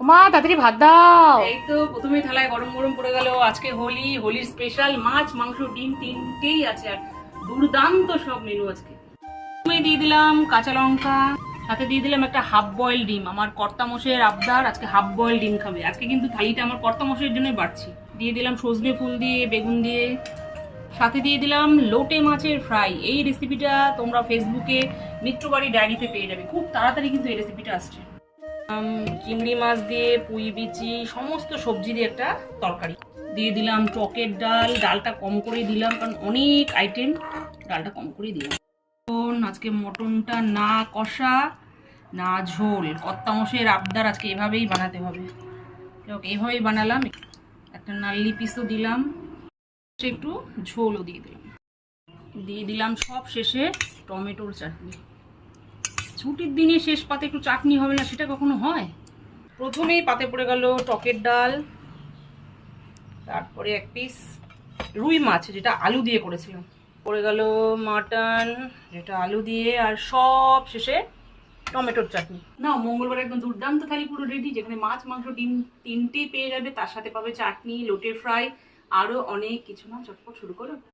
মা তাড়াতাড়ি ভাত দাও। এই তো প্রথমেই থালায় গরম গরম পড়ে গেল। আজকে হোলির স্পেশাল মাছ মাংস ডিম তিনটেই আছে, আর দুর্দান্ত সব মেনু আজকে। প্রথমে দিয়ে দিলাম কাঁচা লঙ্কা, সাথে দিয়ে দিলাম একটা হাফ বয়েল ডিম। আমার কর্তামশাইয়ের আবদার আজকে হাফ বয়েল ডিম খাবে। আজকে কিন্তু থালিটা আমার কর্তামশাইয়ের জন্যই বাড়ছি। দিয়ে দিলাম সজনে ফুল দিয়ে, বেগুন দিয়ে, সাথে দিয়ে দিলাম লোটে মাছের ফ্রাই। এই রেসিপিটা তোমরা ফেসবুকে মিত্রবাড়ি ডায়েরিতে পেয়ে যাবে, খুব তাড়াতাড়ি কিন্তু এই রেসিপিটা আসছে। চিংড়ি মাছ দিয়ে, পুঁই বিচি, সমস্ত সবজি দিয়ে একটা তরকারি। দিয়ে দিলাম টকের ডাল, ডালটা কম করে দিলাম কারণ অনেক আইটেম, ডালটা কম করে দিলাম। আজকে মটনটা না কষা না ঝোল, কর্তামশাইয়ের আবদার আজকে এভাবেই বানাতে হবে। এইভাবেই বানালাম। একটা নাল্লি পিসও দিলাম, একটু ঝোলও দিয়ে দিলাম সব শেষে টমেটোর চাটনি। ছুটির দিনে শেষ পাতে একটু চাটনি হবে না, সেটা কখনো হয়? প্রথমেই পাতে পড়ে গেল টকের ডাল, তারপরে এক পিস রুই মাছ যেটা আলু দিয়ে করেছিলাম, পড়ে গেল মাটন যেটা আলু দিয়ে, আর সব শেষে টমেটোর চাটনি। না, মঙ্গলবার একদম দুর্দান্ত থালি পুরো রেডি, যেখানে মাছ মাংস ডিম তিনটেই পেয়ে যাবে, তার সাথে পাবে চাটনি, লোটে ফ্রাই, আরো অনেক কিছু। না চটপট শুরু করো।